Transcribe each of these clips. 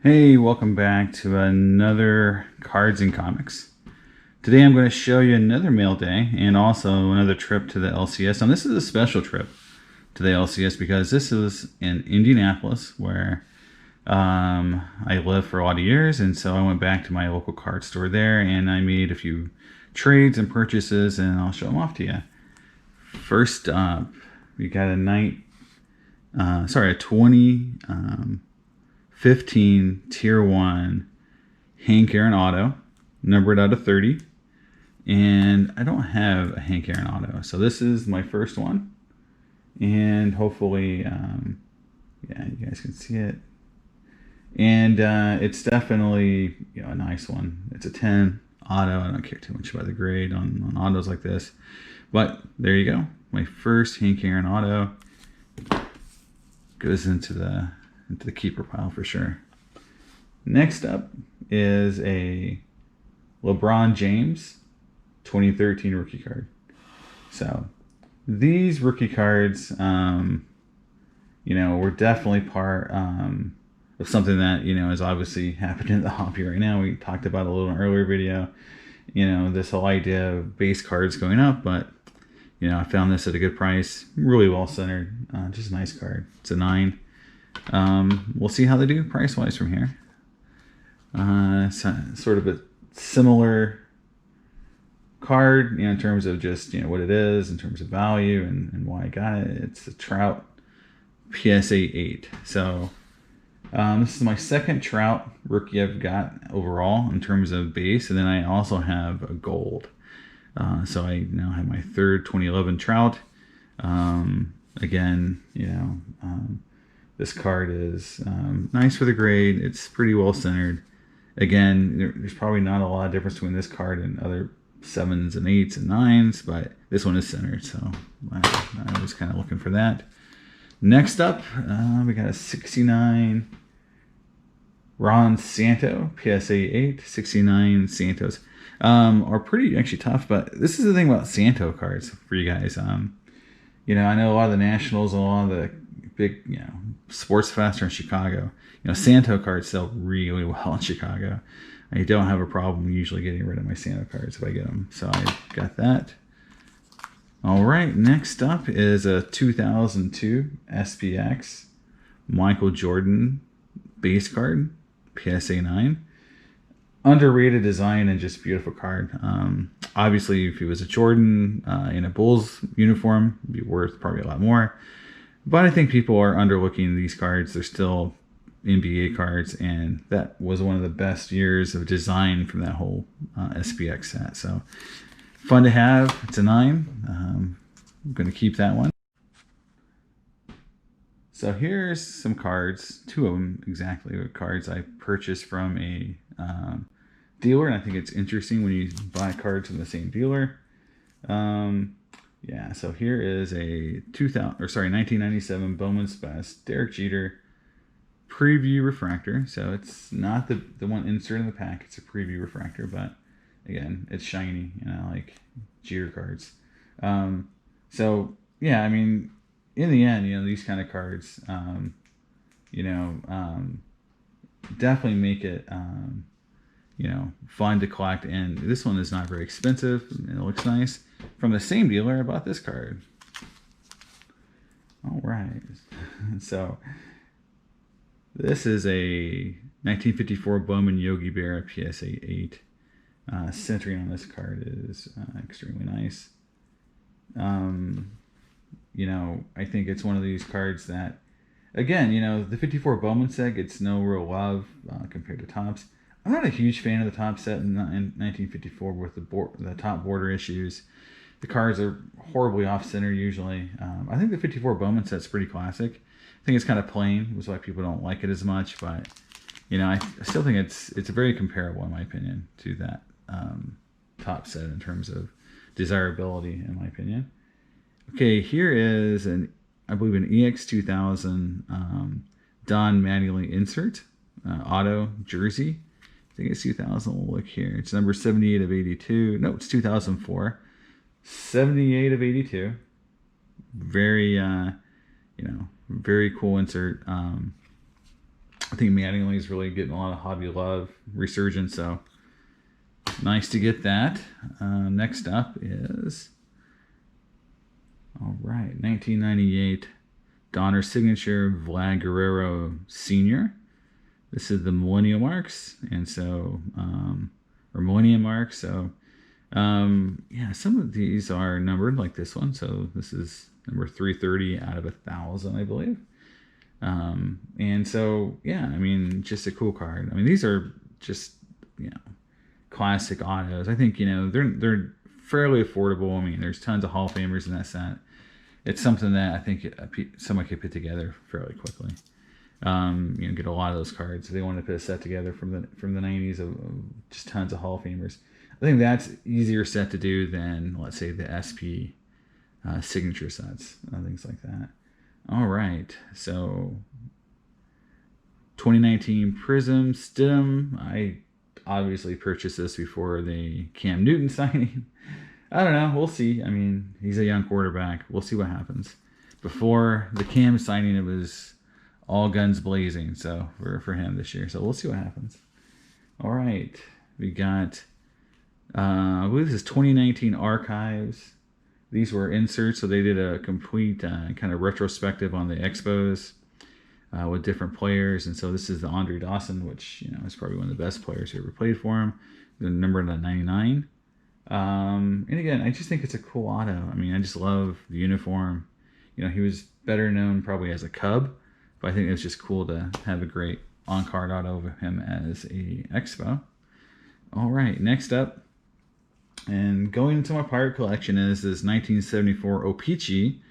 Hey, welcome back to another Cards and Comics. Today I'm going to show you another mail day and also another trip to the LCS. And this is a special trip to the LCS because this is in Indianapolis where I lived for a lot of years. And so I went back to my local card store there and I made a few trades and purchases and I'll show them off to you. First up, we got a 2015 Tier 1 Hank Aaron auto, numbered out of 30. And I don't have a Hank Aaron auto, so this is my first one. And hopefully, yeah, you guys can see it. And it's definitely a nice one. It's a 10 auto. I don't care too much about the grade on autos like this. But there you go. My first Hank Aaron auto goes into the keeper pile for sure. Next up is a LeBron James 2013 rookie card. So these rookie cards, were definitely part of something that, is obviously happening in the hobby right now. We talked about a little in an earlier video, this whole idea of base cards going up, but, I found this at a good price, really well centered, just a nice card. It's a 9. We'll see how they do price-wise from here. Sort of a similar card, in terms of just, what it is, in terms of value and why I got it. It's a Trout PSA 8. So this is my second Trout rookie I've got overall in terms of base, and then I also have a gold. So I now have my third 2011 Trout. Again, this card is nice for the grade. It's pretty well centered. Again, there's probably not a lot of difference between this card and other 7s and 8s and 9s, but this one is centered, so I was kind of looking for that. Next up, we got a 69 Ron Santo, PSA 8, 69 Santos. Are pretty actually tough, but this is the thing about Santo cards for you guys. I know a lot of the Nationals and a lot of the big, sports fest are in Chicago. Santo cards sell really well in Chicago. I don't have a problem usually getting rid of my Santo cards if I get them. So I got that. All right, next up is a 2002 SPX Michael Jordan base card, PSA 9. Underrated design and just beautiful card. Obviously, if he was a Jordan in a Bulls uniform, it'd be worth probably a lot more. But I think people are underlooking these cards. They're still NBA cards, and that was one of the best years of design from that whole SPX set. So fun to have. It's a 9. I'm going to keep that one. So here's some cards, 2 of them exactly, cards I purchased from a dealer, and I think it's interesting when you buy cards from the same dealer. Yeah, so here is a 1997 Bowman's Best Derek Jeter preview refractor. So it's not the one inserted in the pack, it's a preview refractor, but again, it's shiny, and I like Jeter cards. So yeah, I mean, in the end, these kind of cards, definitely make it, fun to collect. And this one is not very expensive, and it looks nice. From the same dealer, I bought this card. All right. So this is a 1954 Bowman Yogi Berra PSA 8. Centering on this card is extremely nice. I think it's one of these cards that, again, the 54 Bowman set gets no real love compared to Topps. I'm not a huge fan of the Topps set in 1954 with the top border issues. The cards are horribly off-center usually. I think the 54 Bowman set's pretty classic. I think it's kind of plain, which is why people don't like it as much. But I still think it's very comparable in my opinion to that Topps set in terms of desirability, in my opinion. Okay, here is I believe an EX2000 Don Mattingly insert auto jersey. I think it's 2000. We'll look here. It's number 78 of 82. No, it's 2004. 78 of 82. Very, very cool insert. I think Mattingly is really getting a lot of hobby love resurgence, so nice to get that. Next up is, all right, 1998 Donner Signature Vlad Guerrero Sr. This is the Millennial Marks, and so, or Millennium Marks. So, yeah, some of these are numbered like this one. So this is number 330 out of 1,000, I believe. And so, yeah, I mean, just a cool card. I mean, these are just, you know, classic autos. I think, you know, they're fairly affordable. I mean, there's tons of Hall of Famers in that set. It's something that I think someone could put together fairly quickly. You know, get a lot of those cards. They want to put a set together from the 90s of just tons of Hall of Famers. I think that's easier set to do than, let's say, the SP signature sets, things like that. All right, so 2019 Prism Stidham. I obviously purchased this before the Cam Newton signing. I don't know. We'll see. I mean, he's a young quarterback. We'll see what happens. Before the Cam signing, it was all guns blazing. So for him this year. So we'll see what happens. All right, we got. I believe this is 2019 Archives. These were inserts, so they did a complete kind of retrospective on the Expos with different players. And so this is the Andre Dawson, which, you know, is probably one of the best players who ever played for him. The number 99. And again, I just think it's a cool auto. I mean, I just love the uniform. You know, he was better known probably as a Cub, but I think it's just cool to have a great on-card auto of him as a Expo. All right, next up. And going into my Pirate collection is this 1974 O-Pee-Chee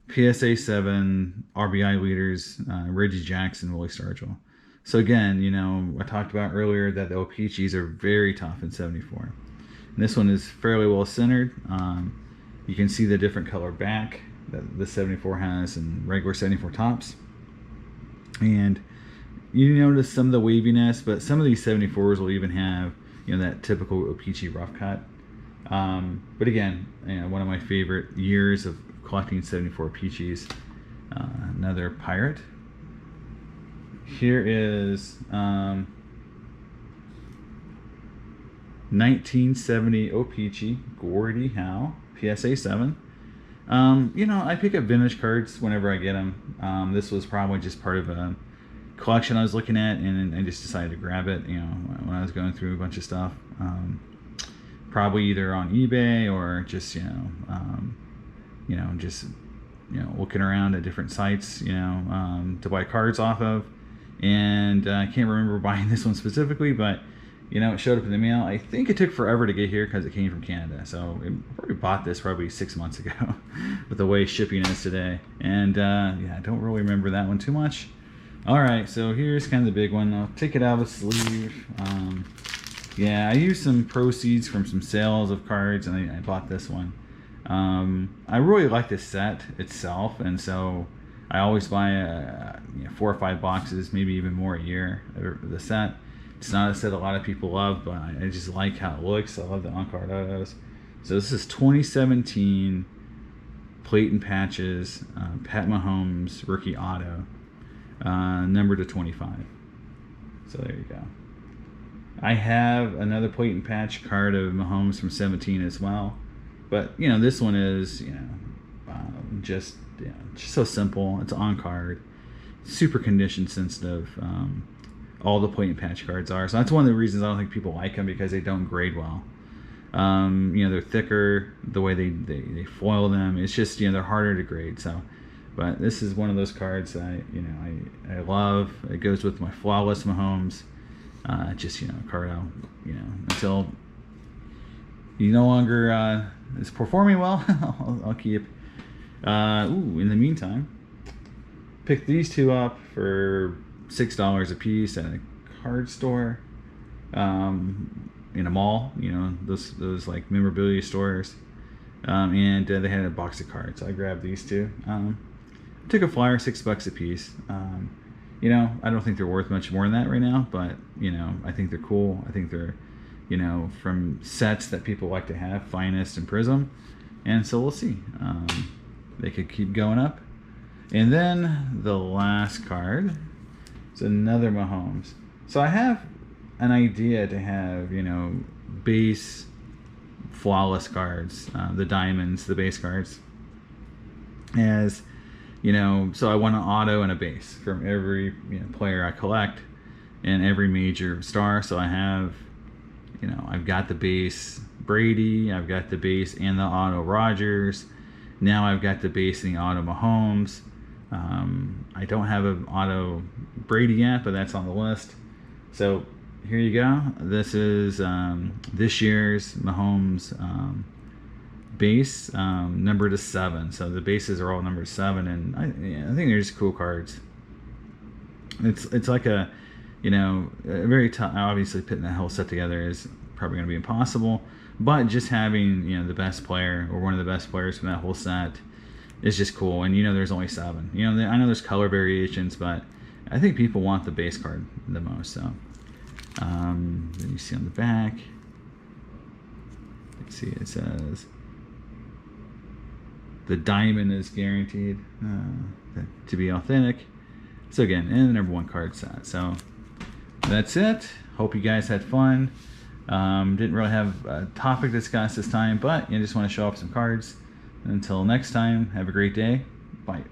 PSA 7 RBI leaders, Reggie Jackson, Willie Stargell. So again, you know, I talked about earlier that the O-Pee-Chees are very tough in 74. And this one is fairly well centered. You can see the different color back that the 74 has and regular 74 tops. And you notice some of the waviness, but some of these 74s will even have, you know, that typical O-Pee-Chee rough cut. But again, you know, one of my favorite years of collecting 74 Peaches. Another Pirate. Here is 1970 O-Pee-Chee Gordie Howe PSA 7. You know, I pick up vintage cards whenever I get them. This was probably just part of a collection I was looking at, and I just decided to grab it, you know, when I was going through a bunch of stuff. Probably either on eBay or just, just looking around at different sites, to buy cards off of. And I can't remember buying this one specifically, but it showed up in the mail. I think it took forever to get here because it came from Canada. So I probably bought this probably 6 months ago with the way shipping is today. And I don't really remember that one too much. All right, so here's kind of the big one. I'll take it out of the sleeve. I used some proceeds from some sales of cards, and I bought this one. I really like this set itself, and so I always buy 4 or 5 boxes, maybe even more a year of the set. It's not a set a lot of people love, but I just like how it looks. I love the on-card autos. So this is 2017 Plate and Patches Pat Mahomes rookie auto, number to 25. So there you go. I have another plate and patch card of Mahomes from 17 as well, but this one is just so simple. It's on card, super condition sensitive. All the plate and patch cards are, so that's one of the reasons I don't think people like them, because they don't grade well. They're thicker, the way they foil them. It's just they're harder to grade. So, but this is one of those cards that I love. It goes with my flawless Mahomes. Just card out, until he no longer is performing well. I'll keep. In the meantime, pick these two up for $6 a piece at a card store, in a mall. Those like memorabilia stores, and they had a box of cards. So I grabbed these two. Took a flyer, $6 a piece. I don't think they're worth much more than that right now, but I think they're cool. I think they're from sets that people like to have, Finest and Prism, and so we'll see. They could keep going up. And then the last card It's another Mahomes. So I have an idea to have, base flawless cards, the diamonds, the base cards, as so I want an auto and a base from every player I collect and every major star. So I have, I've got the base Brady, I've got the base and the auto Rodgers. Now I've got the base and the auto Mahomes. I don't have an auto Brady yet, but that's on the list. So here you go. This is this year's Mahomes base, numbered to 7. So the bases are all numbered 7, and I think they're just cool cards. It's like a very tough. Obviously, putting that whole set together is probably going to be impossible, but just having the best player or one of the best players from that whole set is just cool. And there's only 7. I know there's color variations, but I think people want the base card the most. So then you see on the back, let's see, it says the diamond is guaranteed to be authentic. So again, in the number 1 card set. So that's it. Hope you guys had fun. Didn't really have a topic to discuss this time, but just want to show off some cards. Until next time, have a great day. Bye.